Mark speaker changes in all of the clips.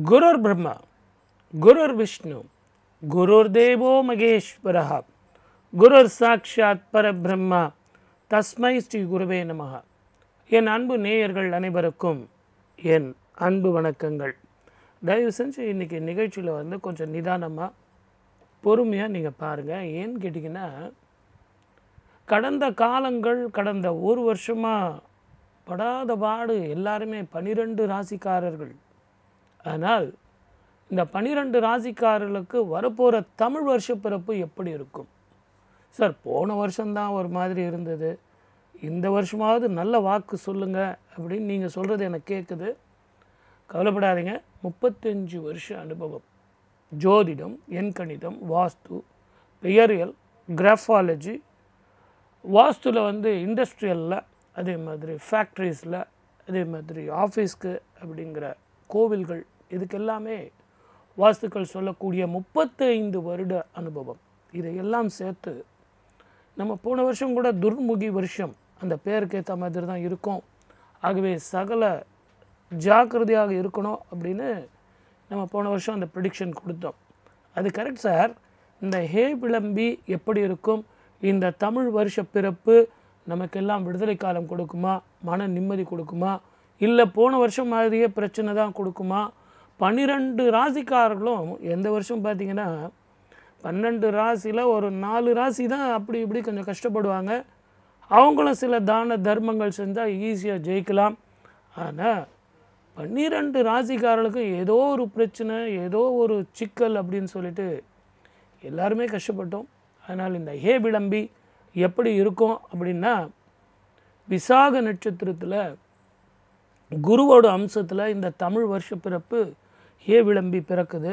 Speaker 1: குருர் பிரம்மா குருர் விஷ்ணு குருர் தேவோ மகேஸ்வரः குருர் சாட்சாத் பரபிரம்மா தஸ்மை ஸ்ரீ குருவே நமः. என் அன்பு நேயர்கள் அனைவருக்கும் என் அன்பு வணக்கங்கள். தயவு செஞ்சு இன்றைக்கி நிகழ்ச்சியில் கொஞ்சம் நிதானமாக பொறுமையாக நீங்கள் பாருங்கள். ஏன்னு கேட்டிங்கன்னா, கடந்த காலங்கள் கடந்த ஒரு வருஷமாக படாத பாடு எல்லாருமே 12 ராசிக்காரர்கள். ஆனால் இந்த 12 ராசிக்காரர்களுக்கு வரப்போகிற தமிழ் வருஷ பிறப்பு எப்படி இருக்கும்? சார், போன வருஷம்தான் ஒரு மாதிரி இருந்தது, இந்த வருஷமாவது நல்ல வாக்கு சொல்லுங்கள் அப்படின்னு நீங்கள் சொல்கிறது எனக்கு கேட்குது. கவலைப்படாதீங்க. 35 வருஷ அனுபவம், ஜோதிடம், எண்கணிதம், வாஸ்து, பெயரியல், கிராஃபாலஜி, வாஸ்துவில் இண்டஸ்ட்ரியலில், அதே மாதிரி ஃபேக்ட்ரிஸில், அதே மாதிரி ஆஃபீஸ்க்கு அப்படிங்கிற கோவில்கள், இதுக்கெல்லாமே வாஸ்துக்கள் சொல்லக்கூடிய 35 வருட அனுபவம். இதையெல்லாம் சேர்த்து நம்ம போன வருஷம் கூட துர்முகி வருஷம், அந்த பேருக்கு ஏற்ற மாதிரி தான் இருக்கும். ஆகவே சகல ஜாக்கிரதையாக இருக்கணும் அப்படின்னு நம்ம போன வருஷம் அந்த ப்ரிடிக்ஷன் கொடுத்தோம். அது கரெக்ட் சார். இந்த ஹே விளம்பி எப்படி இருக்கும்? இந்த தமிழ் வருஷ பிறப்பு நமக்கெல்லாம் விடுதலை காலம் கொடுக்குமா? மன நிம்மதி கொடுக்குமா? இல்லை போன வருஷம் மாதிரியே பிரச்சனை தான் கொடுக்குமா? 12 ராசிக்காரர்களும் எந்த வருஷம் பார்த்திங்கன்னா 12 ராசியில் ஒரு 4 ராசி தான் அப்படி இப்படி கொஞ்சம் கஷ்டப்படுவாங்க. அவங்களும் சில தான தர்மங்கள் செஞ்சால் ஈஸியாக ஜெயிக்கலாம். ஆனால் 12 ராசிக்காரர்களுக்கும் ஏதோ ஒரு பிரச்சனை, ஏதோ ஒரு சிக்கல் அப்படின்னு சொல்லிட்டு எல்லாருமே கஷ்டப்பட்டோம். அதனால் இந்த ஹே விளம்பி எப்படி இருக்கும் அப்படின்னா, விசாக நட்சத்திரத்தில் குருவோட அம்சத்தில் இந்த தமிழ் வருஷ பிறப்பு ஹே விளம்பி பிறக்குது.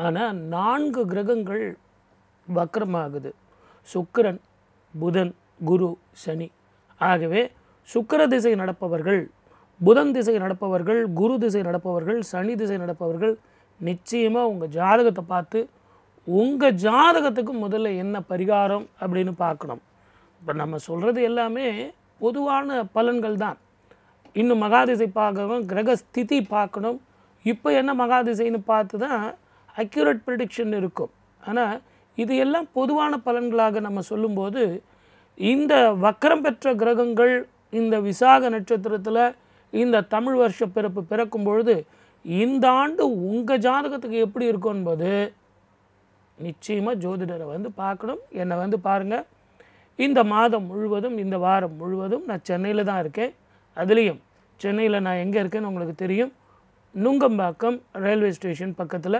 Speaker 1: ஆனால் 4 கிரகங்கள் வக்ரமாகுது: சுக்கிரன், புதன், குரு, சனி. ஆகவே சுக்கிர திசை நடப்பவர்கள், புதன் திசை நடப்பவர்கள், குரு திசை நடப்பவர்கள், சனி திசை நடப்பவர்கள் நிச்சயமாக உங்கள் ஜாதகத்தை பார்த்து உங்கள் ஜாதகத்துக்கு முதல்ல என்ன பரிகாரம் அப்படின்னு பார்க்கணும். இப்போ நம்ம சொல்கிறது எல்லாமே பொதுவான பலன்கள் தான். இன்னும் மகாதிசை பார்க்கணும், கிரக ஸ்திதி பார்க்கணும். இப்போ என்ன மகாதிசைன்னு பார்த்து தான் அக்யூரேட் ப்ரிடிக்ஷன் இருக்கும். ஆனால் இது எல்லாம் பொதுவான பலன்களாக நம்ம சொல்லும்போது, இந்த வக்கரம் பெற்ற கிரகங்கள் இந்த விசாக நட்சத்திரத்தில் இந்த தமிழ் வருஷ பிறப்பு பிறக்கும் பொழுது இந்த ஆண்டு உங்கள் ஜாதகத்துக்கு எப்படி இருக்கும் என்பது நிச்சயமாக ஜோதிடரை பார்க்கணும். என்னை பாருங்கள். இந்த மாதம் முழுவதும், இந்த வாரம் முழுவதும் நான் சென்னையில் தான் இருக்கேன். அதுலேயும் சென்னையில் நான் எங்கே இருக்கேன்னு உங்களுக்கு தெரியும். நுங்கம்பாக்கம் ரயில்வே ஸ்டேஷன் பக்கத்தில்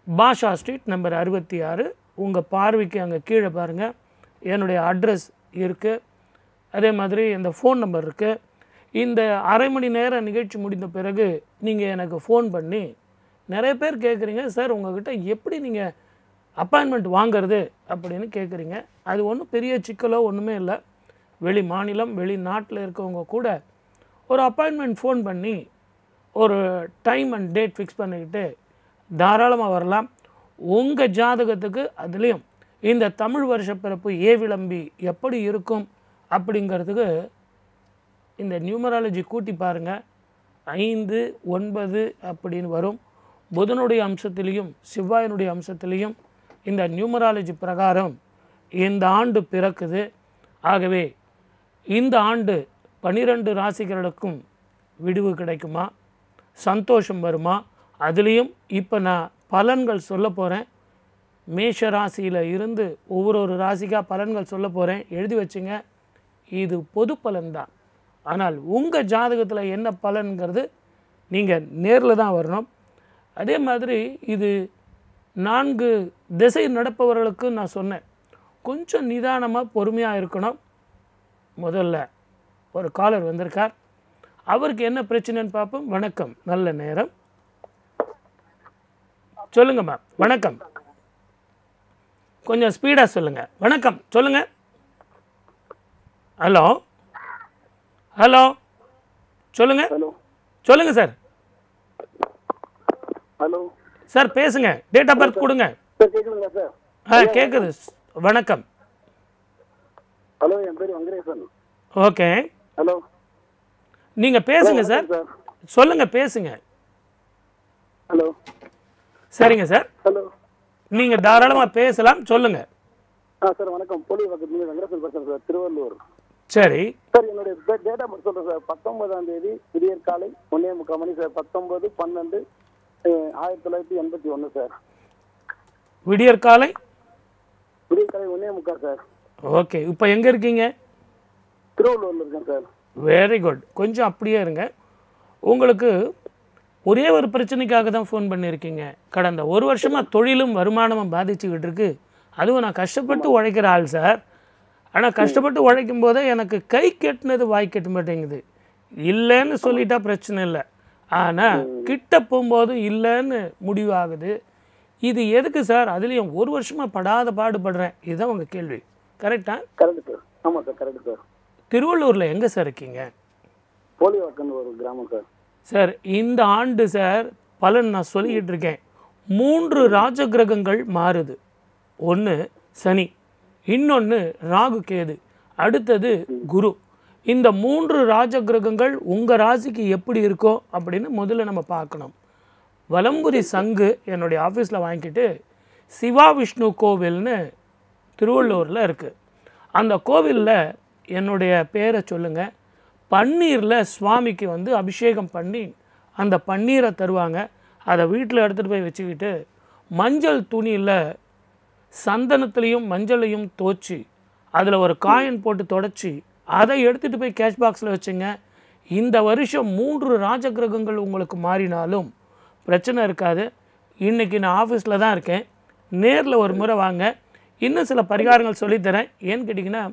Speaker 1: பாஷா ஸ்ட்ரீட் நம்பர் 66. உங்கள் பார்வைக்கு அங்கே கீழே பாருங்கள் என்னுடைய அட்ரஸ் இருக்குது. அதே மாதிரி இந்த ஃபோன் நம்பர் இருக்குது. இந்த அரை மணி நேரம் நிகழ்ச்சி முடிந்த பிறகு நீங்கள் எனக்கு ஃபோன் பண்ணி, நிறைய பேர் கேட்குறீங்க, சார் உங்கள்கிட்ட எப்படி நீங்கள் அப்பாயின்மெண்ட் வாங்கிறது அப்படின்னு கேட்குறீங்க. அது ஒன்றும் பெரிய சிக்கலோ ஒன்றுமே இல்லை. வெளி மாநிலம், வெளிநாட்டில் இருக்கவங்க கூட ஒரு அப்பாயின்மெண்ட் ஃபோன் பண்ணி ஒரு டைம் அண்ட் டேட் ஃபிக்ஸ் பண்ணிக்கிட்டு தாராளமாக வரலாம். உங்கள் ஜாதகத்துக்கு அதுலேயும் இந்த தமிழ் வருஷ பிறப்பு ஏ விளம்பி எப்படி இருக்கும் அப்படிங்கிறதுக்கு இந்த நியூமராலஜி கூட்டி பாருங்கள். 5, 9 அப்படின்னு வரும். புதனுடைய அம்சத்திலையும் செவ்வாயினுடைய அம்சத்திலையும் இந்த நியூமராலஜி பிரகாரம் இந்த ஆண்டு பிறக்குது. ஆகவே இந்த ஆண்டு 12 ராசிகளுக்கும் விடுவு கிடைக்குமா? சந்தோஷம் வருமா? அதுலேயும் இப்போ நான் பலன்கள் சொல்ல போகிறேன். மேஷ ராசியில் இருந்து ஒவ்வொரு ராசிக்காக பலன்கள் சொல்ல போகிறேன். எழுதி வச்சுங்க. இது பொது பலன்தான். ஆனால் உங்கள் ஜாதகத்தில் என்ன பலன்கிறது நீங்கள் நேரில் தான் வரணும். அதே மாதிரி இது 4 திசை நடப்பவர்களுக்கு நான் சொன்னேன், கொஞ்சம் நிதானமாக பொறுமையாக இருக்கணும். முதல்ல ஒரு காலர் வந்திருக்கார். அவருக்கு என்ன பிரச்சனைன்னு பார்ப்போம். வணக்கம், நல்ல நேரம். சொல்லுங்கம்மா. வணக்கம். கொஞ்சம் ஸ்பீடாக சொல்லுங்கள். வணக்கம், சொல்லுங்கள். ஹலோ ஹலோ சொல்லுங்கள். சொல்லுங்கள் சார்.
Speaker 2: ஹலோ
Speaker 1: சார் பேசுங்க. டேட் ஆஃப் பர்த் கொடுங்க. கேட்குது. வணக்கம்.
Speaker 2: ஹலோ, என் பேர் வெங்கடேசன்.
Speaker 1: ஓகே.
Speaker 2: ஹலோ,
Speaker 1: நீங்கள் பேசுங்க சார். சொல்லுங்கள், பேசுங்க.
Speaker 2: ஹலோ.
Speaker 1: சரிங்க சார்,
Speaker 2: ஹலோ.
Speaker 1: நீங்கள் தாராளமாக பேசலாம், சொல்லுங்கள்.
Speaker 2: சார் வணக்கம். போலி பக்கத்துல வெங்கடேசன் பேசுறேன் சார், திருவள்ளூர்.
Speaker 1: சரி
Speaker 2: சார், என்னுடைய டேட் ஆஃப் பர்த் சொல்றேன் சார். 19ஆம் தேதி விடியற் காலை 1:45 மணி சார். 19/12/1981 சார்.
Speaker 1: விடியற் காலை
Speaker 2: விடியற் காலை 1:45 சார்.
Speaker 1: ஓகே. இப்போ எங்கே இருக்கீங்க?
Speaker 2: திருவள்ளூர்ல இருக்கேன் சார்.
Speaker 1: Very good. கொஞ்சம் அப்படியே இருங்க. உங்களுக்கு ஒரே ஒரு பிரச்சனைக்காக தான் ஃபோன் பண்ணியிருக்கீங்க. கடந்த ஒரு வருஷமாக தொழிலும் வருமானமும் பாதிச்சுக்கிட்டு இருக்கு. அதுவும் நான் கஷ்டப்பட்டு உழைக்கிற ஆள் சார். ஆனால் கஷ்டப்பட்டு உழைக்கும் போதே எனக்கு கை கெட்டினது வாய் கெட்ட மாட்டேங்குது. இல்லைன்னு சொல்லிட்டா பிரச்சனை இல்லை, ஆனால் கிட்ட போகும்போது இல்லைன்னு முடிவாகுது. இது எதுக்கு சார்? அதுலேயும் ஒரு வருஷமாக படாத பாடுபடுறேன். இதுதான் உங்கள் கேள்வி, கரெக்டா?
Speaker 2: Correct sir. ஆமாம் சார், கரெக்ட் சார்.
Speaker 1: திருவள்ளூரில் எங்கே சார் இருக்கீங்க?
Speaker 2: போலிவாக்கன்னு ஒரு கிராமம் சார்.
Speaker 1: சார், இந்த ஆண்டு சார் பலன் நான் சொல்லிக்கிட்டு இருக்கேன். 3 ராஜகிரகங்கள் மாறுது. ஒன்று சனி, இன்னொன்று ராகு கேது, அடுத்தது குரு. இந்த 3 ராஜகிரகங்கள் உங்கள் ராசிக்கு எப்படி இருக்கோ அப்படின்னு முதல்ல நம்ம பார்க்கணும். வலம்புரி சங்கு என்னுடைய ஆஃபீஸில் வாங்கிக்கிட்டு சிவா விஷ்ணு கோவில்னு திருவள்ளூரில் இருக்குது. அந்த கோவிலில் என்னுடைய பேரை சொல்லுங்கள். பன்னீரில் சுவாமிக்கு அபிஷேகம் பண்ணி அந்த பன்னீரை தருவாங்க. அதை வீட்டில் எடுத்துகிட்டு போய் வச்சுக்கிட்டு மஞ்சள் துணியில் சந்தனத்துலேயும் மஞ்சளையும் தோச்சி அதில் ஒரு காயின் போட்டு தொடச்சி அதை எடுத்துகிட்டு போய் கேஷ் பாக்ஸில் வச்சுங்க. இந்த வருஷம் 3 ராஜகிரகங்கள் உங்களுக்கு மாறினாலும் பிரச்சனை இருக்காது. இன்றைக்கி நான் ஆஃபீஸில் தான் இருக்கேன், நேரில் ஒரு முறை வாங்க. இன்னும் சில பரிகாரங்கள் சொல்லித்தரேன். ஏன்னு கேட்டிங்கன்னா,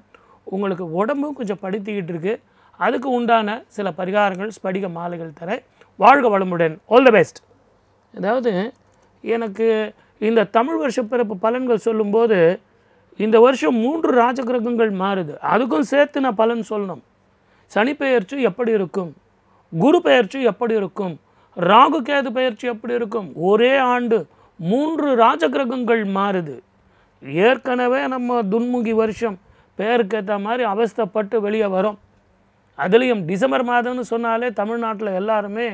Speaker 1: உங்களுக்கு உடம்பும் கொஞ்சம் படுத்திக்கிட்டு இருக்குது. அதுக்கு உண்டான சில பரிகாரங்கள், ஸ்படிக மாலைகள் தரேன். வாழ்க வளமுடன். All the best. அதாவது எனக்கு இந்த தமிழ் வருஷ பிறப்பு பலன்கள் சொல்லும்போது இந்த வருஷம் 3 ராஜகிரகங்கள் மாறுது. அதுக்கும் சேர்த்து நான் பலன் சொல்லணும். சனி பெயர்ச்சி எப்படி இருக்கும், குரு பெயர்ச்சி எப்படி இருக்கும், ராகு கேது பெயர்ச்சி எப்படி இருக்கும். ஒரே ஆண்டு 3 ராஜகிரகங்கள் மாறுது. ஏற்கனவே நம்ம துன்முகி வருஷம் பெயருக்கேற்ற மாதிரி அவஸ்தைப்பட்டு வெளியே வரோம். அதுலேயும் டிசம்பர் மாதம்னு சொன்னாலே தமிழ்நாட்டில் எல்லாருமே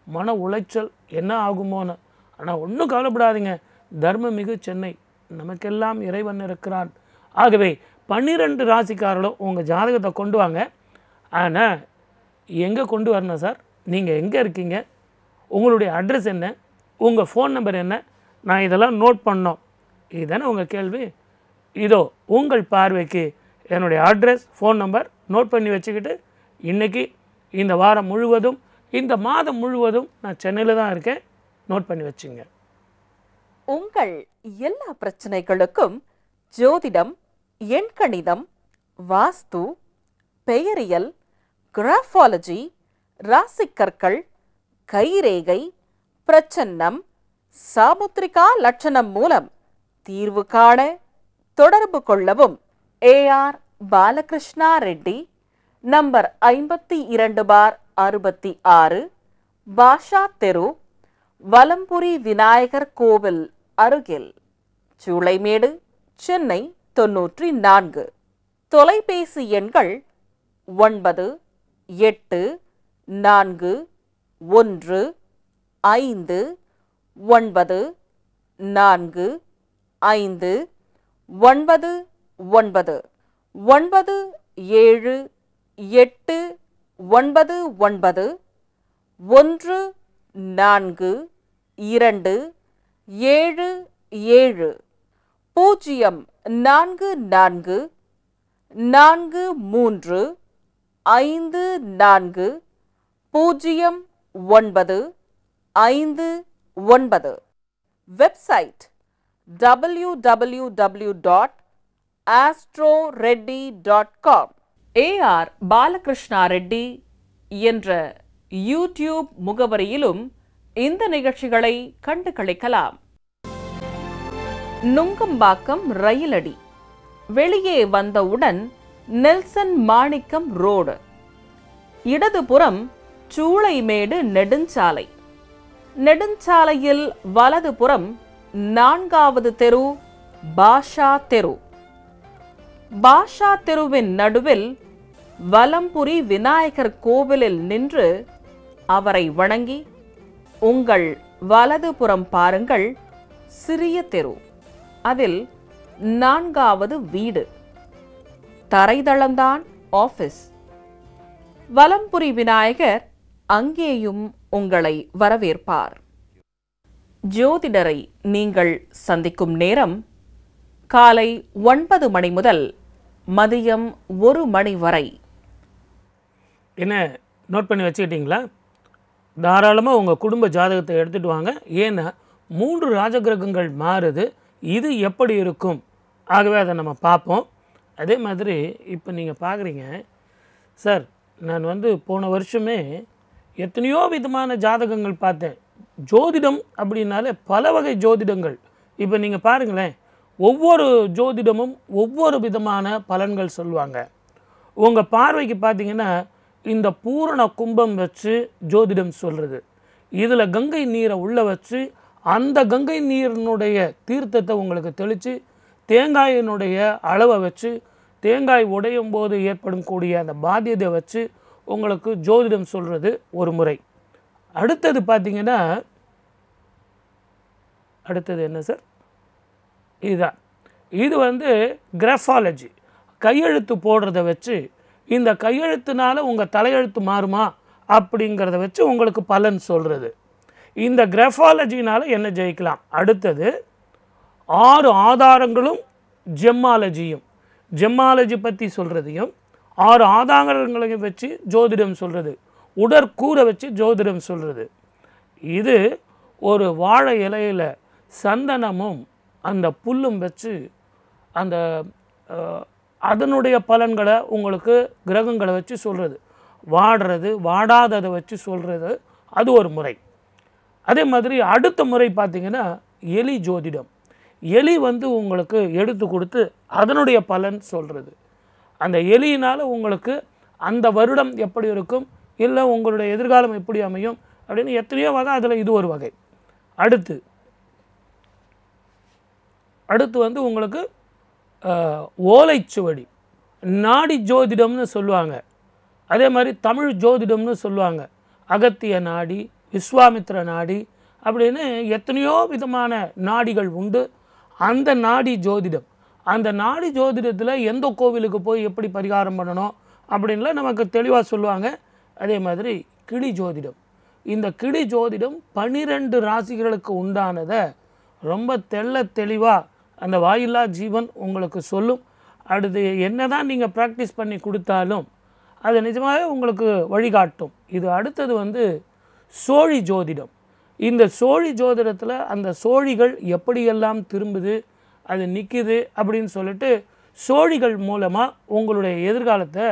Speaker 1: மன உளைச்சல், என்ன ஆகுமோன்னு. ஆனால் ஒன்றும் கவலைப்படாதீங்க, தர்மமிகு சென்னை, நமக்கெல்லாம் இறைவன் இருக்கிறான். ஆகவே 12 ராசிக்காரர்களும் உங்கள் ஜாதகத்தை கொண்டு வாங்க. ஆனால் எங்கே கொண்டு வரணும் சார்? நீங்கள் எங்கே இருக்கீங்க, உங்களுடைய அட்ரஸ் என்ன, உங்கள் ஃபோன் நம்பர் என்ன, நான் இதெல்லாம் நோட் பண்ணோம். இதுதானே உங்கள் கேள்வி. இதோ உங்கள் பார்வைக்கு என்னுடைய அட்ரஸ், ஃபோன் நம்பர் நோட் பண்ணி வச்சுக்கிட்டு இன்றைக்கி இந்த வாரம் முழுவதும், இந்த மாதம் முழுவதும் நான் சென்னையில் தான் இருக்கேன். நோட் பண்ணி வச்சுங்க.
Speaker 3: உங்கள் எல்லா பிரச்சனைகளுக்கும் ஜோதிடம், எண்கணிதம், வாஸ்து, பெயரியல், கிராஃபாலஜி, ராசிக்கற்கள், கைரேகை, பிரச்சன்னம், சாமுத்திரிகா லட்சணம் மூலம் தீர்வு காண தொடர்பு கொள்ளவும். ஏஆர் பாலகிருஷ்ணா ரெட்டி, நம்பர் 52/66, பாஷா தெரு, வலம்புரி விநாயகர் கோவில் அருகில், சூளைமேடு, சென்னை 94. தொலைபேசி எண்கள் 94440959. Website www.astroreddy.com. AR Balakrishna Reddy என்ற யூடியூப் முகவரியிலும் இந்த நிகழ்ச்சிகளை கண்டு களிக்கலாம். நுங்கம்பாக்கம் ரயிலடி வெளியே வந்தவுடன் நெல்சன் மாணிக்கம் ரோடு, இடதுபுறம் சூளைமேடு நெடுஞ்சாலை, நெடுஞ்சாலையில் வலதுபுறம் 4வது தெரு பாஷா தெரு, பாஷா தெருவின் நடுவில் வலம்புரி விநாயகர் கோவிலில் நின்று அவரை வணங்கி உங்கள் வலதுபுறம் பாருங்கள், சிறிய தெரு, அதில் 4வது வீடு, தரைதளம்தான் ஆபீஸ். வலம்புரி விநாயகர் அங்கேயும் உங்களை வரவேற்பார். ஜோதிடரை நீங்கள் சந்திக்கும் நேரம் காலை 9 மணி முதல் மதியம் 1 மணி வரை.
Speaker 1: என்ன நோட் பண்ணி வச்சுக்கிட்டீங்களா? தாராளமாக உங்கள் குடும்ப ஜாதகத்தை எடுத்துகிட்டு வாங்க. ஏன்னா 3 ராஜகிரகங்கள் மாறுது, இது எப்படி இருக்கும், ஆகவே அதை நம்ம பார்ப்போம். அதே மாதிரி இப்போ நீங்கள் பார்க்குறீங்க சார், நான் போன வருஷமே எத்தனையோ விதமான ஜாதகங்கள் பார்த்தேன். ஜோதிடம் அப்படின்னாலே பல வகை ஜோதிடங்கள். இப்போ நீங்கள் பாருங்களேன், ஒவ்வொரு ஜோதிடமும் ஒவ்வொரு விதமான பலன்கள் சொல்லுவாங்க. உங்கள் பார்வைக்கு பார்த்தீங்கன்னா இந்த பூரண கும்பம் வச்சு ஜோதிடம் சொல்கிறது. இதில் கங்கை நீரை உள்ளே வச்சு அந்த கங்கை நீரினுடைய தீர்த்தத்தை உங்களுக்கு தெளித்து தேங்காயினுடைய அளவை வச்சு தேங்காய் உடையும் போது ஏற்படும் கூடிய அந்த பாத்தியத்தை வச்சு உங்களுக்கு ஜோதிடம் சொல்கிறது ஒரு முறை. அடுத்தது பார்த்தீங்கன்னா அடுத்தது என்ன சார்? இதுதான். இது கிராஃபாலஜி, கையெழுத்து போடுறத வச்சு இந்த கையெழுத்துனால உங்கள் தலையெழுத்து மாறுமா அப்படிங்கிறத வச்சு உங்களுக்கு பலன் சொல்கிறது. இந்த கிராஃபாலஜினால் என்ன ஜெயிக்கலாம்? அடுத்தது 6 ஆதாரங்களும் ஜெம்மாலஜியும், ஜெம்மாலஜி பற்றி சொல்கிறதையும் 6 ஆதாரங்களையும் வச்சு ஜோதிடம் சொல்கிறது, உடற்கூரை வச்சு ஜோதிடம் சொல்கிறது. இது ஒரு வாழை இலையில் சந்தனமும் அந்த புல்லும் வச்சு அந்த அதனுடைய பலன்களை உங்களுக்கு கிரகங்களை வச்சு சொல்கிறது. வாடுறது வாடாததை வச்சு சொல்கிறது, அது ஒரு முறை. அதே மாதிரி அடுத்த முறை பார்த்திங்கன்னா எலி ஜோதிடம். எலி உங்களுக்கு எடுத்து கொடுத்து அதனுடைய பலன் சொல்கிறது. அந்த எலியினால் உங்களுக்கு அந்த வருடம் எப்படி இருக்கும், இல்லை உங்களுடைய எதிர்காலம் எப்படி அமையும் அப்படின்னு எத்தனையோ வகை, அதில் இது ஒரு வகை. அடுத்து உங்களுக்கு ஓலைச்சுவடி, நாடி ஜோதிடம்னு சொல்லுவாங்க. அதே மாதிரி தமிழ் ஜோதிடம்னு சொல்லுவாங்க. அகத்திய நாடி, விஸ்வாமித்ர நாடி அப்படின்னு எத்தனையோ விதமான நாடிகள் உண்டு. அந்த நாடி ஜோதிடம், அந்த நாடி ஜோதிடத்தில் எந்த கோவிலுக்கு போய் எப்படி பரிகாரம் பண்ணணும் அப்படின்லாம் நமக்கு தெளிவாக சொல்லுவாங்க. அதே மாதிரி கிளி ஜோதிடம், இந்த கிளி ஜோதிடம் 12 ராசிகளுக்கு உண்டானதை ரொம்ப தெளிவாக அந்த வாயில்லா ஜீவன் உங்களுக்கு சொல்லும். அடுத்து என்ன தான் நீங்கள் ப்ராக்டிஸ் பண்ணி கொடுத்தாலும் அது நிஜமாகவே உங்களுக்கு வழிகாட்டும். இது அடுத்தது சோழி ஜோதிடம். இந்த சோழி ஜோதிடத்தில் அந்த சோழிகள் எப்படியெல்லாம் திரும்புது, அது நிற்குது அப்படின்னு சொல்லிட்டு சோழிகள் மூலமாக உங்களுடைய எதிர்காலத்தை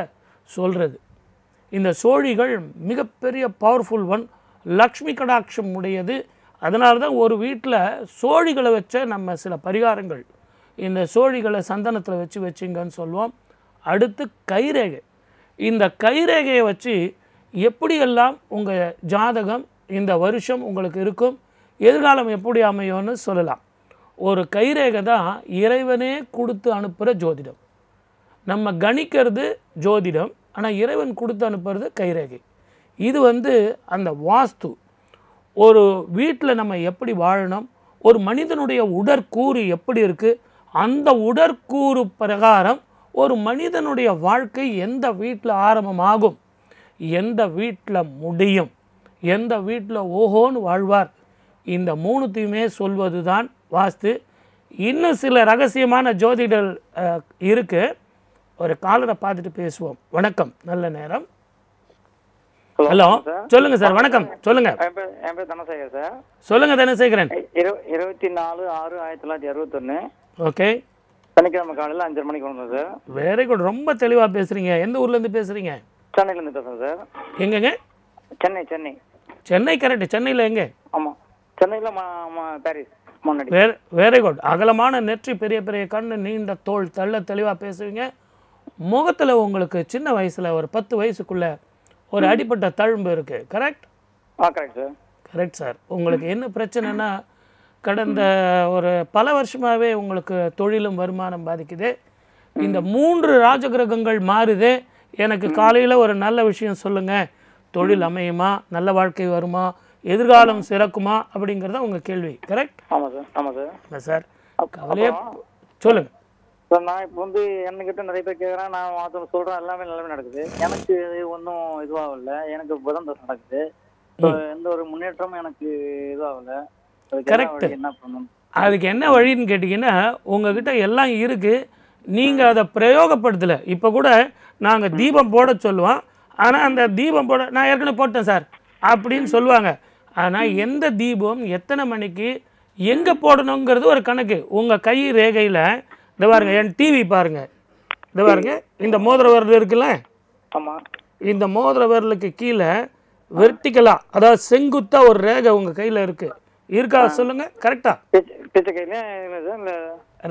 Speaker 1: சொல்கிறது. இந்த சோழிகள் மிகப்பெரிய பவர்ஃபுல் ஒன், லக்ஷ்மி கடாட்சம் உடையது. அதனால தான் ஒரு வீட்டில் சோழிகளை வச்ச நம்ம சில பரிகாரங்கள், இந்த சோழிகளை சந்தனத்தில் வச்சுங்கன்னு சொல்லுவோம். அடுத்து கைரேகை. இந்த கைரேகையை வச்சு எப்படியெல்லாம் உங்கள் ஜாதகம் இந்த வருஷம் உங்களுக்கு இருக்கும், எதிர்காலம் எப்படி அமையும்னு சொல்லலாம். ஒரு கைரேகை தான் இறைவனே கொடுத்து அனுப்புகிற ஜோதிடம். நம்ம கணிக்கிறது ஜோதிடம், ஆனால் இறைவன் கொடுத்து அனுப்புறது கைரேகை. இது அந்த வாஸ்து, ஒரு வீட்டில் நம்ம எப்படி வாழணும், ஒரு மனிதனுடைய உடற்கூறு எப்படி இருக்குது, அந்த உடற்கூறு பிரகாரம் ஒரு மனிதனுடைய வாழ்க்கை எந்த வீட்டில் ஆரம்பமாகும், எந்த வீட்டில் முடியும், எந்த வீட்டில் ஓஹோன்னு வாழ்வார், இந்த 3த்தையுமே சொல்வது தான் வாஸ்து. இன்னும் சில ரகசியமான ஜோதிடர் இருக்குது. ஒரு காலரை பார்த்துட்டு பேசுவோம். வணக்கம், நல்ல நேரம். ஹலோ, சொல்லுங்க சார். வணக்கம், சொல்லுங்க.
Speaker 2: என் பேர் தனசேகர் சார்.
Speaker 1: சொல்லுங்க தனசேகரன்.
Speaker 2: 24/6/1961.
Speaker 1: ஓகே.
Speaker 2: சனிக்கிழமை காலையில் 5:30 மணிக்கு வந்தோம் சார்.
Speaker 1: வெரி குட், ரொம்ப தெளிவாக பேசுறீங்க. எந்த ஊர்லேருந்து பேசுறீங்க?
Speaker 2: சென்னையிலேருந்து பேசுகிறேன் சார்.
Speaker 1: எங்கங்க?
Speaker 2: சென்னை.
Speaker 1: சென்னை கரெக்ட். சென்னையில் எங்கே?
Speaker 2: ஆமாம், சென்னையில் பாரிஸ் முன்னாடி.
Speaker 1: Very good. அகலமான நெற்றி, பெரிய பெரிய கண்ணு, நீண்ட தோல், தெளிவாக பேசுவீங்க. முகத்தில் உங்களுக்கு சின்ன வயசில் ஒரு 10 வயசுக்குள்ள ஒரு அடிப்பட்ட தழும்பு இருக்குது, correct?
Speaker 2: Correct sir.
Speaker 1: Correct sir. உங்களுக்கு என்ன பிரச்சனைனா, கடந்த ஒரு பல வருஷமாகவே உங்களுக்கு தொழிலும் வருமானம் பாதிக்குது. இந்த 3 ராஜகிரகங்கள் மாறுது. எனக்கு காலையில் ஒரு நல்ல விஷயம் சொல்லுங்கள், தொழில் அமையுமா, நல்ல வாழ்க்கை வருமா, எதிர்காலம் சிறக்குமா அப்படிங்கிறத உங்கள் கேள்வி. கரெக்ட்?
Speaker 2: ஆமாம் சார். ஆமாம் சார்.
Speaker 1: சார் கவலையே சொல்லுங்கள்
Speaker 2: சார். நான் இப்போ வந்து என்கிட்ட நிறைய பேர் கேட்குறேன், நான் மற்றவங்க சொல்கிறேன், எல்லாமே நல்லாவே நடக்குது. எனக்கு ஒன்றும் இதுவாகல. எனக்கு புதன் தோசை நடக்குது. எந்த ஒரு முன்னேற்றமும் எனக்கு இதுவாகல.
Speaker 1: கரெக்ட்.
Speaker 2: என்ன பண்ணணும்?
Speaker 1: அதுக்கு என்ன வழின்னு கேட்டிங்கன்னா, உங்ககிட்ட எல்லாம் இருக்குது, நீங்கள் அதை பிரயோகப்படுத்தலை. இப்போ கூட நாங்கள் தீபம் போட சொல்லுவோம், ஆனால் அந்த தீபம் போட நான் ஏற்கனவே போட்டேன் சார் அப்படின்னு சொல்லுவாங்க. ஆனால் எந்த தீபம் எத்தனை மணிக்கு எங்கே போடணுங்கிறது ஒரு கணக்கு. உங்கள் கை ரேகையில் இந்த பாருங்க, என் டிவி பாருங்கள், இந்த பாருங்க, இந்த மோதிர விரல் இருக்குல்ல,
Speaker 2: ஆமாம்,
Speaker 1: இந்த மோதிர விரலுக்கு கீழே வெர்டிக்கலாக, அதாவது செங்குத்தாக ஒரு ரேகை உங்கள் கையில் இருக்கா சொல்லுங்கள். கரெக்டாக
Speaker 2: பிச்சை கையில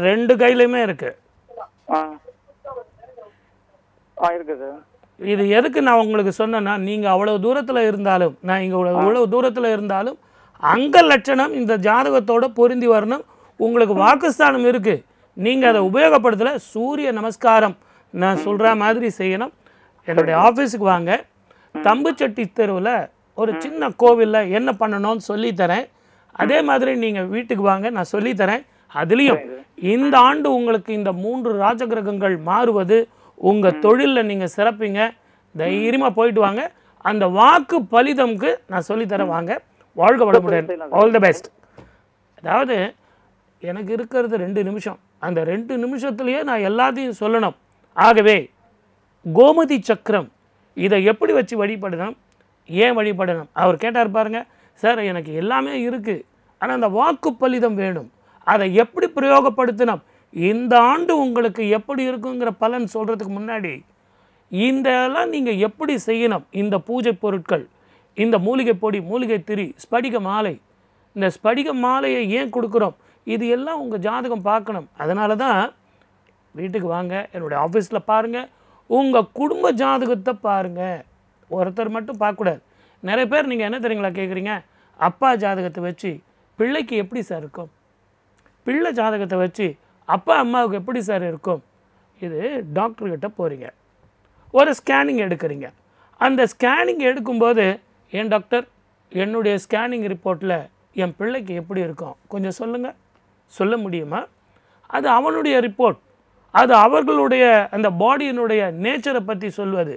Speaker 1: ரெண்டு கையிலையுமே இருக்குது.
Speaker 2: இருக்குது சார்.
Speaker 1: இது எதுக்கு நான் உங்களுக்கு சொன்னேன்னா, நீங்கள் அவ்வளோ தூரத்தில் இருந்தாலும், நான் இங்கே இவ்வளோ தூரத்தில் இருந்தாலும் அங்க லட்சணம் இந்த ஜாதகத்தோட பொருந்தி வரணும். உங்களுக்கு வாக்குஸ்தானம் இருக்குது, நீங்கள் அதை உபயோகப்படுத்தலை. சூரிய நமஸ்காரம் நான் சொல்கிற மாதிரி செய்யணும். என்னுடைய ஆஃபீஸுக்கு வாங்க, தம்புச்சட்டி தெருவில் ஒரு சின்ன கோவிலில் என்ன பண்ணணும்னு சொல்லித்தரேன். அதே மாதிரி நீங்கள் வீட்டுக்கு வாங்க, நான் சொல்லித்தரேன். அதுலேயும் இந்த ஆண்டு உங்களுக்கு இந்த 3 ராஜகிரகங்கள் மாறுவது, உங்கள் தொழிலில் நீங்கள் சிறப்பீங்க. தைரியமாக போயிட்டு வாங்க. அந்த வாக்கு பலிதம்க்கு நான் சொல்லித்தரேன். வாங்க, வாழ்க வளமுடன். All the best. அதாவது எனக்கு இருக்கிறது 2 நிமிஷம். அந்த 2 நிமிஷத்துலேயே நான் எல்லாத்தையும் சொல்லணும். ஆகவே கோமதி சக்கரம் இதை எப்படி வச்சு வழிபடணும், ஏன் வழிபடணும்? அவர் கேட்டார் பாருங்க, சார் எனக்கு எல்லாமே இருக்குது, ஆனால் அந்த வாக்கு பலிதம் வேணும், அதை எப்படி பிரயோகப்படுத்தணும், இந்த ஆண்டு உங்களுக்கு எப்படி இருக்குங்கிற பலன் சொல்கிறதுக்கு முன்னாடி இதெல்லாம் நீங்கள் எப்படி செய்யணும், இந்த பூஜை பொருட்கள், இந்த மூலிகை பொடி, மூலிகை திரி, ஸ்படிக மாலை, இந்த ஸ்படிக மாலையை ஏன் கொடுக்குறோம், இது எல்லாம் உங்கள் ஜாதகம் பார்க்கணும். அதனால தான் வீட்டுக்கு வாங்க, என்னுடைய ஆஃபீஸில் பாருங்கள், உங்கள் குடும்ப ஜாதகத்தை பாருங்கள். ஒருத்தர் மட்டும் பார்க்கக்கூடாது. நிறைய பேர் நீங்கள் என்ன தெரியுங்களா கேட்குறீங்க, அப்பா ஜாதகத்தை வச்சு பிள்ளைக்கு எப்படி சார் இருக்கும், பிள்ளை ஜாதகத்தை வச்சு அப்பா அம்மாவுக்கு எப்படி சார் இருக்கும்? இது டாக்டர்கிட்ட போகிறீங்க, ஒரு ஸ்கேனிங் எடுக்கிறீங்க. அந்த ஸ்கேனிங் எடுக்கும்போது, ஏன் டாக்டர் என்னுடைய ஸ்கேனிங் ரிப்போர்ட்டில் என் பிள்ளைக்கு எப்படி இருக்கும் கொஞ்சம் சொல்லுங்கள், சொல்ல முடியுமா? அது அவனுடைய ரிப்போர்ட், அது அவர்களுடைய அந்த பாடியினுடைய நேச்சரை பற்றி சொல்வது.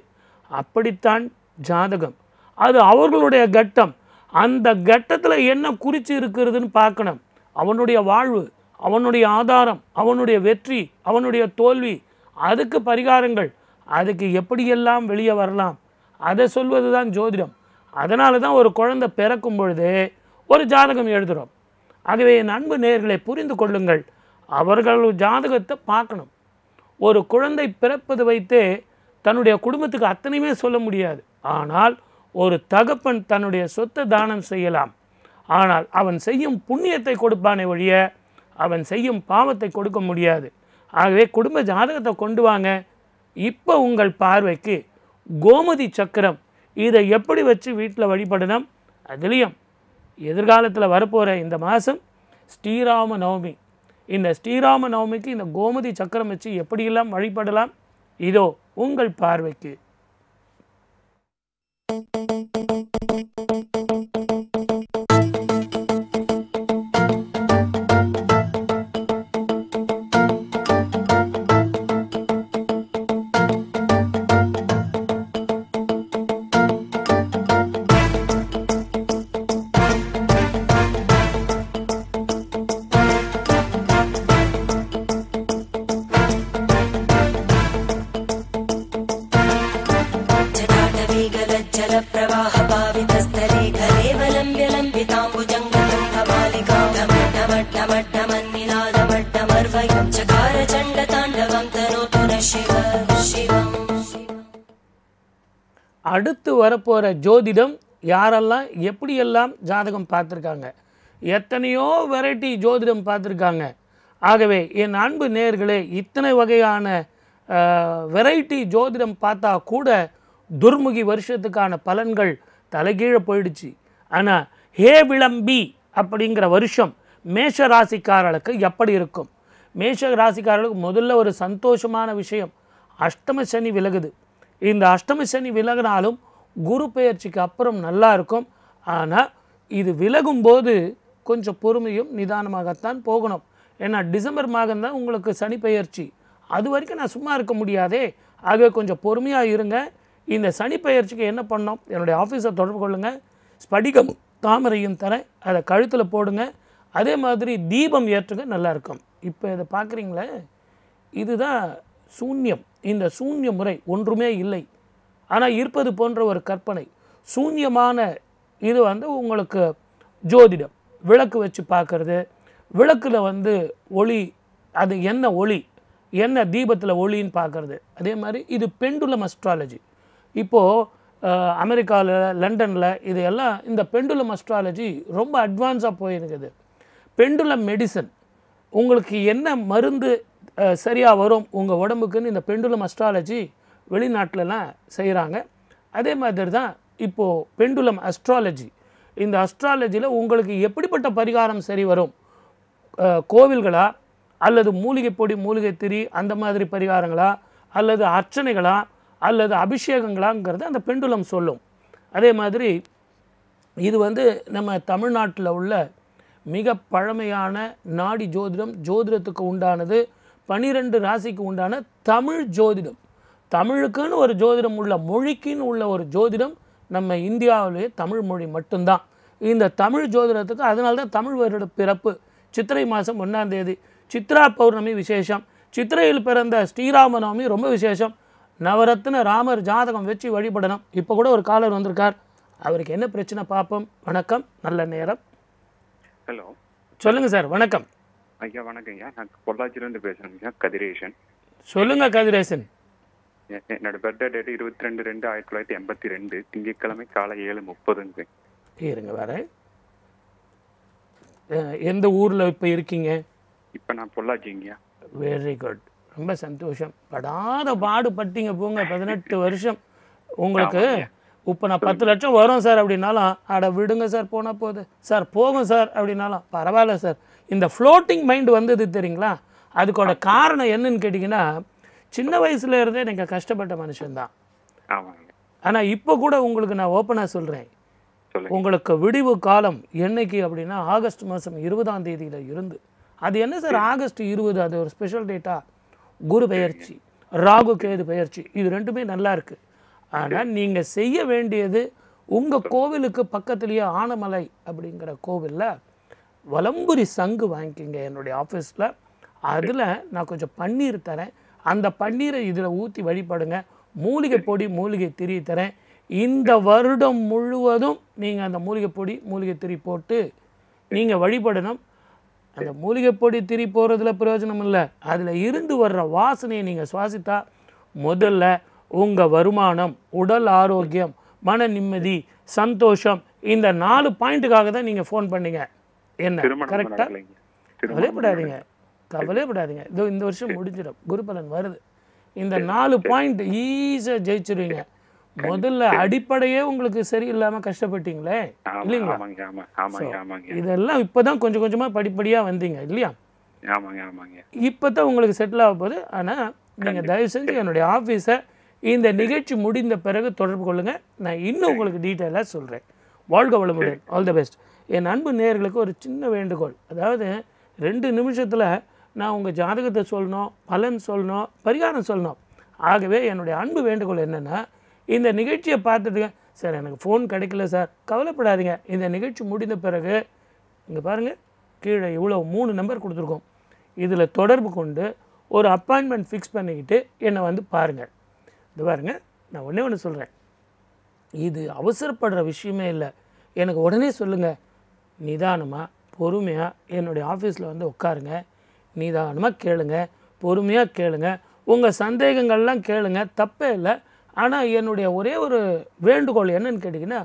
Speaker 1: அப்படித்தான் ஜாதகம், அது அவர்களுடைய கட்டம். அந்த கட்டத்தில் என்ன குறித்து இருக்கிறதுன்னு பார்க்கணும். அவனுடைய வாழ்வு, அவனுடைய ஆதாரம், அவனுடைய வெற்றி, அவனுடைய தோல்வி, அதுக்கு பரிகாரங்கள், அதுக்கு எப்படியெல்லாம் வெளியே வரலாம், அதை சொல்வது தான் ஜோதிடம். அதனால தான் ஒரு குழந்தை பிறக்கும் பொழுது ஒரு ஜாதகம் எழுதுகிறோம். ஆகவே என் அன்பு நேயர்களை புரிந்து கொள்ளுங்கள், அவர்கள் ஜாதகத்தை பார்க்கணும். ஒரு குழந்தை பிறப்பது வைத்தே தன்னுடைய குடும்பத்துக்கு அத்தனையுமே சொல்ல முடியாது. ஆனால் ஒரு தகப்பன் தன்னுடைய சொத்தை தானம் செய்யலாம், ஆனால் அவன் செய்யும் புண்ணியத்தை கொடுப்பானே ஒழிய அவன் செய்யும் பாவத்தை கொடுக்க முடியாது. ஆகவே குடும்ப ஜாதகத்தை கொண்டு வாங்க. இப்போ உங்கள் பார்வைக்கு கோமதி சக்கரம், இதை எப்படி வச்சு வீட்டில் வழிபடணும். அதுலேயும் எதிர்காலத்தில் வரப்போகிற இந்த மாதம் ஸ்ரீராம நவமி, இந்த ஸ்ரீராம நவமிக்கு இந்த கோமதி சக்கரம் வச்சு எப்படியெல்லாம் வழிபடலாம், இதோ உங்கள் பார்வைக்கு. அடுத்து வரப்போகிற ஜோதிடம் யாரெல்லாம் எப்படியெல்லாம் ஜாதகம் பார்த்துருக்காங்க, எத்தனையோ வெரைட்டி ஜோதிடம் பார்த்துருக்காங்க. ஆகவே என் அன்பு நேயர்களே, இத்தனை வகையான வெரைட்டி ஜோதிடம் பார்த்தா கூட துர்முகி வருஷத்துக்கான பலன்கள் தலைகீழே போயிடுச்சு. ஆனால் ஹே விளம்பி அப்படிங்கிற வருஷம் மேஷ ராசிக்காரர்களுக்கு எப்படி இருக்கும்? மேஷ ராசிக்காரர்களுக்கு முதல்ல ஒரு சந்தோஷமான விஷயம், அஷ்டம சனி விலகுது. இந்த அஷ்டம சனி விலகினாலும் குரு பெயர்ச்சிக்கு அப்புறம் நல்லா இருக்கும். ஆனால் இது விலகும்போது கொஞ்சம் பொறுமையும் நிதானமாகத்தான் போகணும். ஏன்னா டிசம்பர் மாதம் தான் உங்களுக்கு சனி பெயர்ச்சி, அது வரைக்கும் நான் சும்மா இருக்க முடியாதே. ஆகவே கொஞ்சம் பொறுமையாக இருங்க. இந்த சனி பெயர்ச்சிக்கு என்ன பண்ணோம், என்னுடைய ஆஃபீஸை தொடர்பு கொள்ளுங்கள். ஸ்படிகம் தாமரையும் தரேன், அதை கழுத்தில் போடுங்க. அதே மாதிரி தீபம் ஏற்றுங்க, நல்லாயிருக்கும். இப்போ இதை பார்க்குறீங்களே, இதுதான் சூன்யம். இந்த சூன்ய முறை ஒன்றுமே இல்லை, ஆனால் இருப்பது போன்ற ஒரு கற்பனை. சூன்யமான இது உங்களுக்கு ஜோதிடம், விளக்கு வச்சு பார்க்குறது, விளக்கில் ஒளி, அது என்ன ஒளி, என்ன தீபத்தில் ஒளின்னு பார்க்குறது. அதே மாதிரி இது பெண்டுலம் அஸ்ட்ராலஜி. இப்போது அமெரிக்காவில், லண்டனில் இது எல்லாம் இந்த பெண்டுலம் அஸ்ட்ராலஜி ரொம்ப அட்வான்ஸாக போயிருக்குது. பெண்டுலம் மெடிசன், உங்களுக்கு என்ன மருந்து சரியாக வரும் உங்கள் உடம்புக்குன்னு இந்த பெண்டுலம் அஸ்ட்ராலஜி வெளிநாட்டிலலாம் செய்கிறாங்க. அதே மாதிரி தான் இப்போது பெண்டுலம் அஸ்ட்ராலஜி. இந்த அஸ்ட்ராலஜியில் உங்களுக்கு எப்படிப்பட்ட பரிகாரம் சரி வரும், கோவில்களா அல்லது மூலிகை பொடி, மூலிகை திரி, அந்த மாதிரி பரிகாரங்களா அல்லது அர்ச்சனைகளா அல்லது அபிஷேகங்களாங்கிறது அந்த பெண்டுலம் சொல்லும். அதே மாதிரி இது நம்ம தமிழ்நாட்டில் உள்ள மிக பழமையான நாடி ஜோதிடம். ஜோதிடத்துக்கு உண்டானது 12 ராசிக்கு உண்டான தமிழ் ஜோதிடம். தமிழுக்குன்னு ஒரு ஜோதிடம் உள்ள, மொழிக்குன்னு உள்ள ஒரு ஜோதிடம் நம்ம இந்தியாவிலேயே தமிழ் மொழி மட்டும்தான். இந்த தமிழ் ஜோதிடத்துக்கு அதனால தான் தமிழ் வருட பிறப்பு சித்திரை மாதம் 1ஆம் தேதி, சித்ரா பௌர்ணமி விசேஷம், சித்திரையில் பிறந்த ஸ்ரீராமநவமி ரொம்ப விசேஷம். நவரத்ன ராமர் ஜாதகம் வச்சு வழிபடணும். இப்போ கூட ஒரு காலர் வந்திருக்கார், அவருக்கு என்ன பிரச்சனை பார்ப்போம். வணக்கம், நல்ல நேரம்.
Speaker 4: ஹலோ,
Speaker 1: சொல்லுங்கள் சார். வணக்கம்
Speaker 4: ஐயா. வணக்கம் ஐயா, நான் பொள்ளாச்சியிலேருந்து பேசுகிறேங்க, கதிரேசன்.
Speaker 1: சொல்லுங்கள் கதிரேசன்.
Speaker 4: என்னோட பர்த்டே டேட் 22/2/1982, திங்கட்கிழமை காலை 7:30.
Speaker 1: இருங்க வர. எந்த ஊரில் இப்போ இருக்கீங்க?
Speaker 4: இப்போ நான் பொள்ளாச்சிங்கய்யா.
Speaker 1: வெரி குட், ரொம்ப சந்தோஷம். படாத பாடுபட்டீங்க போங்க, 18 வருஷம் உங்களுக்கு. இப்போ நான் 10 லட்சம் வரும் சார் அப்படின்னாலும், அட விடுங்க சார், போனால் போகுது சார், போகும் சார் அப்படின்னாலும் பரவாயில்ல சார். இந்த ஃப்ளோட்டிங் மைண்டு வந்தது தெரியுங்களா, அதுக்கோட காரணம் என்னன்னு கேட்டிங்கன்னா, சின்ன வயசுல இருந்தே நீங்கள் கஷ்டப்பட்ட மனுஷன்தான். ஆனால் இப்போ கூட உங்களுக்கு நான் ஓப்பனாக சொல்கிறேன், உங்களுக்கு விடிவு காலம் என்னைக்கு அப்படின்னா ஆகஸ்ட் மாதம் 20ஆம் தேதியில் இருந்து. அது என்ன சார் ஆகஸ்ட் 20, அது ஒரு ஸ்பெஷல் டேட்டா. குரு பெயர்ச்சி, ராகு கேது பெயர்ச்சி, இது ரெண்டுமே நல்லா இருக்குது. ஆனால் நீங்கள் செய்ய வேண்டியது, உங்கள் கோவிலுக்கு பக்கத்துலேயே ஆனமலை அப்படிங்கிற கோவிலில் வலம்புரி சங்கு வாங்கிக்கிங்க என்னுடைய ஆஃபீஸில். அதில் நான் கொஞ்சம் பன்னீர் தரேன், அந்த பன்னீரை இதில் ஊற்றி வழிபடுங்க. மூலிகை பொடி, மூலிகை திரி தரேன். இந்த வருடம் முழுவதும் நீங்கள் அந்த மூலிகை பொடி, மூலிகை திரி போட்டு நீங்கள் வழிபடணும். அந்த மூலிகை பொடி திரி போகிறதுல பிரயோஜனம் இல்லை, அதில் இருந்து வர்ற வாசனையை நீங்கள் சுவாசித்தா முதல்ல உங்கள் வருமானம், உடல் ஆரோக்கியம், மன நிம்மதி, சந்தோஷம், இந்த 4 பாயிண்ட்டுக்காக தான் நீங்கள் ஃபோன் பண்ணீங்க. என்ன கரெக்டாக? கவலைப்படாதீங்க, கவலைப்படாதீங்க. இதோ இந்த வருஷம் முடிஞ்சிடும், குருபலன் வருது. இந்த 4 பாயிண்ட் ஈஸியாக ஜெயிச்சிருவீங்க. முதல்ல அடிப்படையே உங்களுக்கு சரியில்லாமல் கஷ்டப்பட்டீங்களே இல்லைங்களா? இதெல்லாம் இப்போ தான் கொஞ்சம் கொஞ்சமாக படிப்படியாக வந்தீங்க இல்லையா? இப்போ தான் உங்களுக்கு செட்டில் ஆக போகுது. ஆனால் நீங்கள் தயவு செஞ்சு என்னுடைய ஆஃபீஸை இந்த நிகழ்ச்சி முடிந்த பிறகு தொடர்பு கொள்ளுங்கள், நான் இன்னும் உங்களுக்கு டீட்டெயிலாக சொல்கிறேன். வாழ்க வளமுடன், ஆல் த பெஸ்ட். என் அன்பு நேயர்களுக்கு ஒரு சின்ன வேண்டுகோள், அதாவது 2 நிமிஷத்தில் நான் உங்கள் ஜாதகத்தை சொல்லணும், பலன் சொல்லணும், பரிகாரம் சொல்லணும். ஆகவே என்னுடைய அன்பு வேண்டுகோள் என்னென்னா, இந்த நிகழ்ச்சியை பார்த்துட்டு சார் எனக்கு ஃபோன் கிடைக்கல சார், கவலைப்படாதீங்க. இந்த நிகழ்ச்சி முடிந்த பிறகு இங்கே பாருங்கள், கீழே இவ்வளோ 3 நம்பர் கொடுத்துருக்கோம். இதில் தொடர்பு கொண்டு ஒரு அப்பாயின்மெண்ட் ஃபிக்ஸ் பண்ணிக்கிட்டு என்னை பாருங்கள். இது பாருங்கள், நான் ஒன்று சொல்கிறேன், இது அவசரப்படுற விஷயமே இல்லை. எனக்கு உடனே சொல்லுங்கள், நிதானமாக பொறுமையாக என்னுடைய ஆஃபீஸில் உட்காருங்க, நிதானமாக கேளுங்க, பொறுமையாக கேளுங்க, உங்கள் சந்தேகங்கள்லாம் கேளுங்க, தப்பே இல்லை. ஆனால் என்னுடைய ஒரே ஒரு வேண்டுகோள் என்னன்னு கேட்டிங்கன்னா,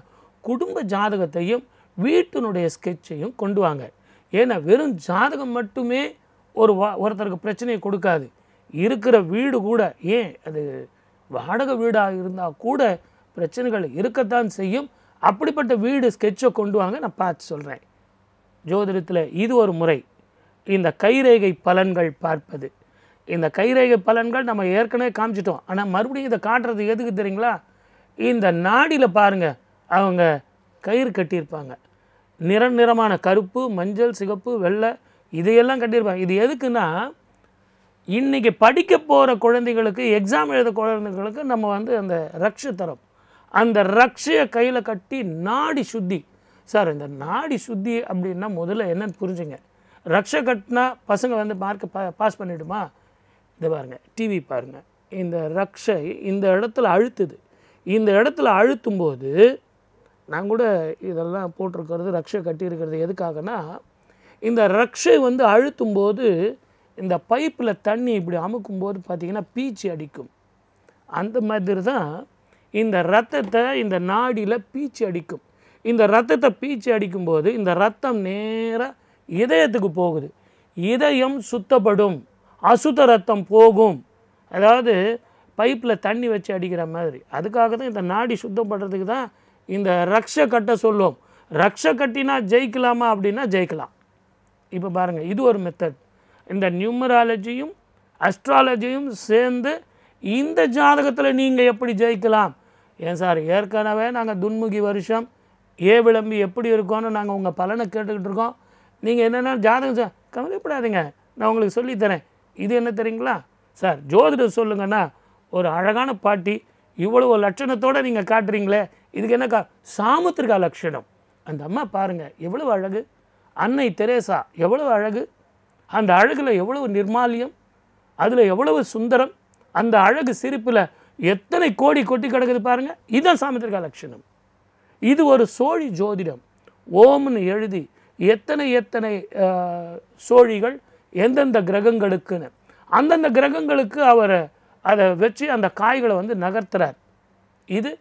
Speaker 1: குடும்ப ஜாதகத்தையும் வீட்டினுடைய ஸ்கெட்சையும் கொண்டு வாங்க. ஏன்னா வெறும் ஜாதகம் மட்டுமே ஒருத்தருக்கு பிரச்சனையை கொடுக்காது. இருக்கிற வீடு கூட, ஏன் அது வாடகை வீடாக இருந்தால் கூட பிரச்சனைகள் இருக்கத்தான் செய்யும். அப்படிப்பட்ட வீடு ஸ்கெட்சை கொண்டு வாங்க, நான் பார்த்து சொல்கிறேன். ஜோதிடத்தில் இது ஒரு முறை. இந்த கைரேகை பலன்கள் பார்ப்பது, இந்த கைரேகை பலன்கள் நம்ம ஏற்கனவே காமிச்சிட்டோம். ஆனால் மறுபடியும் இதை காட்டுறது எதுக்கு தெரியுங்களா? இந்த நாடியில் பாருங்கள், அவங்க கயிறு கட்டியிருப்பாங்க. நிறமான கருப்பு, மஞ்சள், சிகப்பு, வெள்ளை இதையெல்லாம் கட்டியிருப்பாங்க. இது எதுக்குன்னா, இன்றைக்கி படிக்க போகிற குழந்தைகளுக்கு, எக்ஸாம் எழுத குழந்தைகளுக்கு நம்ம வந்து அந்த ரக்ஷ தரம், அந்த ரக்ஷையை கையில் கட்டி நாடி சுத்தி. சார் இந்த நாடி சுத்தி அப்படின்னா முதல்ல என்னன்னு புரிஞ்சுங்க. ரக்ஷை கட்டினா பசங்க வந்து மார்க்கை பாஸ் பண்ணிவிடுமா? இதை பாருங்கள், டிவி பாருங்கள், இந்த ரக்ஷை இந்த இடத்துல அழுத்துது. இந்த இடத்துல அழுத்தும்போது, நான் கூட இதெல்லாம் போட்டிருக்கிறது ரக்ஷை கட்டியிருக்கிறது எதுக்காகனா, இந்த ரக்ஷை வந்து அழுத்தும்போது இந்த பைப்பில் தண்ணி இப்படி அமுக்கும்போது பார்த்திங்கன்னா பீச்சி அடிக்கும். அந்த மாதிரி தான் இந்த ரத்தத்தை இந்த நாடியில் பீச்சி அடிக்கும். இந்த ரத்தத்தை பீச்சி அடிக்கும்போது இந்த ரத்தம் நேராக இதயத்துக்கு போகுது. இதயம் சுத்தப்படும், அசுத்த ரத்தம் போகும். அதாவது பைப்பில் தண்ணி வச்சு அடிக்கிற மாதிரி. அதுக்காக தான் இந்த நாடி சுத்தம் பண்ணுறதுக்கு தான் இந்த ரக்ஷை கட்ட சொல்லுவோம். ரக்ஷை கட்டினா ஜெயிக்கலாமா அப்படின்னா ஜெயிக்கலாம். இப்போ பாருங்கள், இது ஒரு மெத்தட். இந்த நியூமராலஜியும் அஸ்ட்ராலஜியும் சேர்ந்து இந்த ஜாதகத்தில் நீங்கள் எப்படி ஜெயிக்கலாம். ஏன் சார், ஏற்கனவே நாங்கள் துன்முகி வருஷம் ஏ விளம்பி எப்படி இருக்கோன்னு நாங்கள் உங்கள் பலனை கேட்டுக்கிட்டு இருக்கோம். நீங்கள் என்னென்னா ஜாதகம் கவலைப்படாதீங்க, நான் உங்களுக்கு சொல்லித்தரேன். இது என்ன தெரியுங்களா சார், ஜோதிடம் சொல்லுங்கன்னா ஒரு அழகான பாட்டி இவ்வளவு லட்சணத்தோடு நீங்கள் காட்டுறீங்களே, இதுக்கு என்ன சாமுத்திரிகா லட்சணம். அந்த அம்மா பாருங்கள் எவ்வளவு அழகு, அன்னை தெரேசா எவ்வளவு அழகு, அந்த அழகில் எவ்வளவு நிர்மாலியம், அதில் எவ்வளவு சுந்தரம், அந்த அழகு சிரிப்பில் எத்தனை கோடி கொட்டி கிடக்குது பாருங்கள். இதுதான் சாமுத்திரிகா லட்சணம். இது ஒரு சோழி ஜோதிடம். ஓம்னு எழுதி எத்தனை சோழிகள் எந்தெந்த கிரகங்களுக்குன்னு அந்தந்த கிரகங்களுக்கு அவர் அதை வச்சு அந்த காய்களை வந்து நகர்த்துறார். இது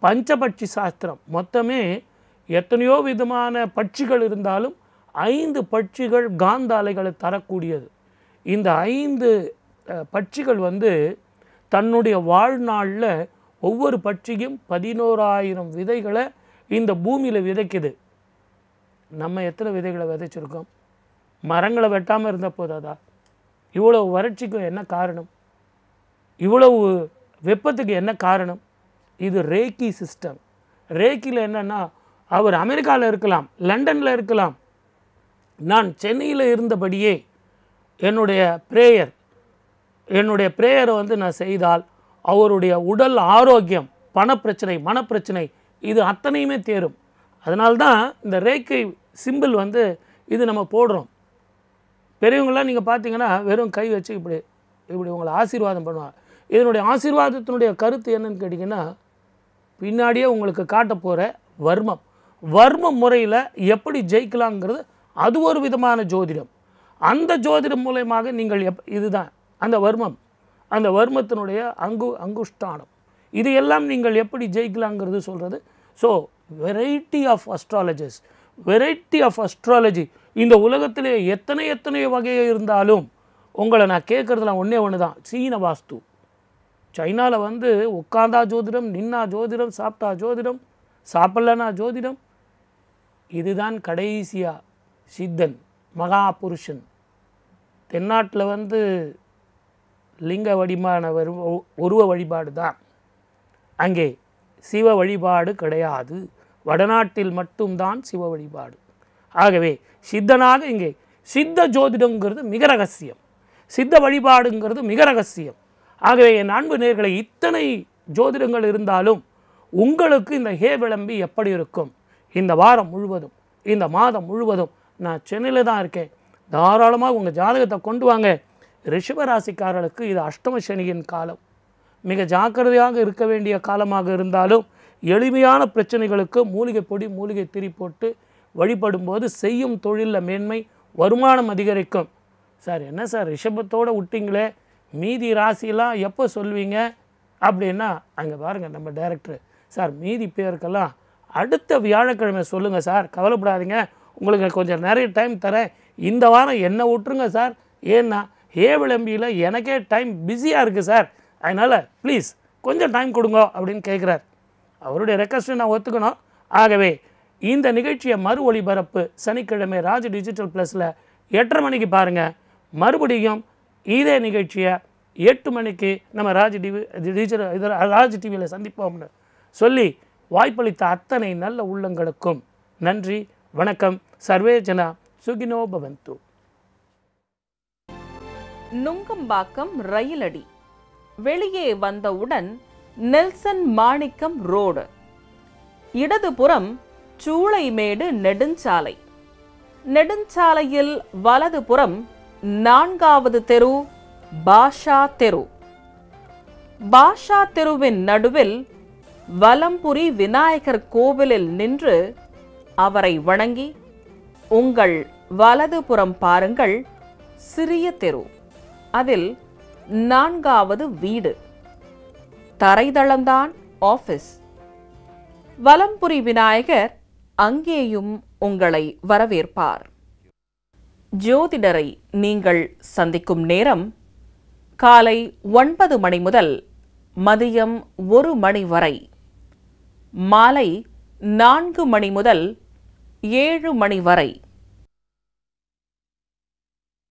Speaker 1: பஞ்சபட்சி சாஸ்திரம். மொத்தமே எத்தனையோ விதமான பட்சிகள் இருந்தாலும் 5 பட்சிகள் காந்த அலைகளை தரக்கூடியது. இந்த 5 பட்சிகள் வந்து தன்னுடைய வாழ்நாளில் ஒவ்வொரு பட்சியும் 11,000 விதைகளை இந்த பூமியில் விதைக்குது. நம்ம எத்தனை விதைகளை விதைச்சிருக்கோம்? மரங்களை வெட்டாமல் இருந்தால் போதாதா? இவ்வளவு வறட்சிக்கும் என்ன காரணம்? இவ்வளவு வெப்பத்துக்கு என்ன காரணம்? இது ரேக்கி சிஸ்டம். ரேக்கியில் என்னென்னா, அவர் அமெரிக்காவில் இருக்கலாம், லண்டனில் இருக்கலாம், நான் சென்னையில் இருந்தபடியே என்னுடைய ப்ரேயரை வந்து நான் செய்தால் அவருடைய உடல் ஆரோக்கியம், பணப்பிரச்சனை, மனப்பிரச்சனை இது அத்தனையுமே தேரும். அதனால்தான் இந்த ரேக்கை சிம்பிள் வந்து இது நம்ம போடுறோம். பெரியவங்களாம் நீங்கள் பார்த்தீங்கன்னா வெறும் கை வச்சு இப்படி உங்களை ஆசீர்வாதம் பண்ணுவாங்க. இதனுடைய ஆசீர்வாதத்தினுடைய கருத்து என்னன்னு கேட்டிங்கன்னா, பின்னாடியே உங்களுக்கு காட்ட போகிற வர்ம முறையில் எப்படி ஜெயிக்கலாங்கிறது அது ஒரு விதமான ஜோதிடம். அந்த ஜோதிடம் மூலயமாக நீங்கள் இதுதான் அந்த வர்மத்தினுடைய அங்குஷ்டானம் இது எல்லாம் நீங்கள் எப்படி ஜெயிக்கலாங்கிறது சொல்கிறது. ஸோ வெரைட்டி ஆஃப் அஸ்ட்ராலஜி இந்த உலகத்திலே எத்தனையோ வகையாக இருந்தாலும் உங்களை நான் கேட்குறதுலாம் ஒன்று தான், சீன வாஸ்து. சைனாவில் வந்து உட்காந்தா ஜோதிடம், நின்னா ஜோதிடம், சாப்பிட்டா ஜோதிடம், சாப்பிட்லனா ஜோதிடம். இதுதான் கடைசியாக சித்தன் மகாபுருஷன். தென்னாட்டில் வந்து லிங்க வடிவான உருவ வழிபாடு தான், அங்கே சிவ வழிபாடு கிடையாது. வடநாட்டில் மட்டும்தான் சிவ வழிபாடு. ஆகவே சித்தனாக இங்கே சித்த ஜோதிடங்கிறது மிக ரகசியம், சித்த வழிபாடுங்கிறது மிக ரகசியம். ஆகவே என் அன்பு நேயர்களை, இத்தனை ஜோதிடங்கள் இருந்தாலும் உங்களுக்கு இந்த ஹே விளம்பி எப்படி இருக்கும்? இந்த வாரம் முழுவதும், இந்த மாதம் முழுவதும் நான் சென்னையில் தான் இருக்கேன். தாராளமாக உங்கள் ஜாதகத்தை கொண்டு வாங்க. ரிஷபராசிக்காரர்களுக்கு இது அஷ்டம சனியின் காலம். மிக ஜாக்கிரதையாக இருக்க வேண்டிய காலமாக இருந்தாலும் எளிமையான பிரச்சனைகளுக்கு மூலிகை பொடி, மூலிகை திரி போட்டு வழிபடும்போது செய்யும் தொழிலில் மேன்மை, வருமானம் அதிகரிக்கும். சார் என்ன சார் ரிஷபத்தோடு விட்டிங்களே, மீதி ராசியெல்லாம் எப்போ சொல்வீங்க அப்படின்னா, அங்கே பாருங்கள் நம்ம டைரக்டர் சார், மீதி பேருக்கெல்லாம் அடுத்த வியாழக்கிழமை சொல்லுங்கள் சார், கவலைப்படாதீங்க, உங்களுக்கு கொஞ்சம் நிறைய டைம் தரேன், இந்த வாரம் என்ன விட்டுருங்க சார், ஏன்னா ஹே விளம்பியில் எனக்கே டைம் பிஸியாக இருக்குது சார், அதனால் ப்ளீஸ் கொஞ்சம் டைம் கொடுங்க அப்படின்னு கேட்குறார். அவருடைய ரெக்வஸ்ட்டை நான் ஒத்துக்கணும். ஆகவே இந்த நிகழ்ச்சியை மறு ஒளிபரப்பு சனிக்கிழமை ராஜ் டிஜிட்டல் ப்ளஸில் 8:30 மணிக்கு பாருங்கள். மறுபடியும் இதே நிகழ்ச்சியை 8 மணிக்கு நம்ம ராஜ் டிவியில் சந்திப்போம்னு சொல்லி வாய்ப்பளித்த அத்தனை நல்ல உள்ளங்களுக்கும் நன்றி, வணக்கம். சர்வே ஜனா சுகினோ பவந்து.
Speaker 3: நுங்கம்பாக்கம் ரயிலடி வெளியே வந்தவுடன் நெல்சன் மாணிக்கம் ரோடு, இடதுபுறம் சூளைமேடு நெடுஞ்சாலை, நெடுஞ்சாலையில் வலதுபுறம் 4வது தெரு பாஷா தெரு, பாஷா தெருவின் நடுவில் வலம்புரி விநாயகர் கோவிலில் நின்று அவரை வணங்கி உங்கள் வலதுபுறம் பாருங்கள் சிறிய தெரு, அதில் 4வது வீடு, தரைதளம்தான் ஆபீஸ். வலம்புரி விநாயகர் அங்கேயும் உங்களை வரவேற்பார். ஜோதிடரை நீங்கள் சந்திக்கும் நேரம் காலை 9 மணி முதல் மதியம் 1 மணி வரை, மாலை 4 மணி முதல் 7 மணி வரை.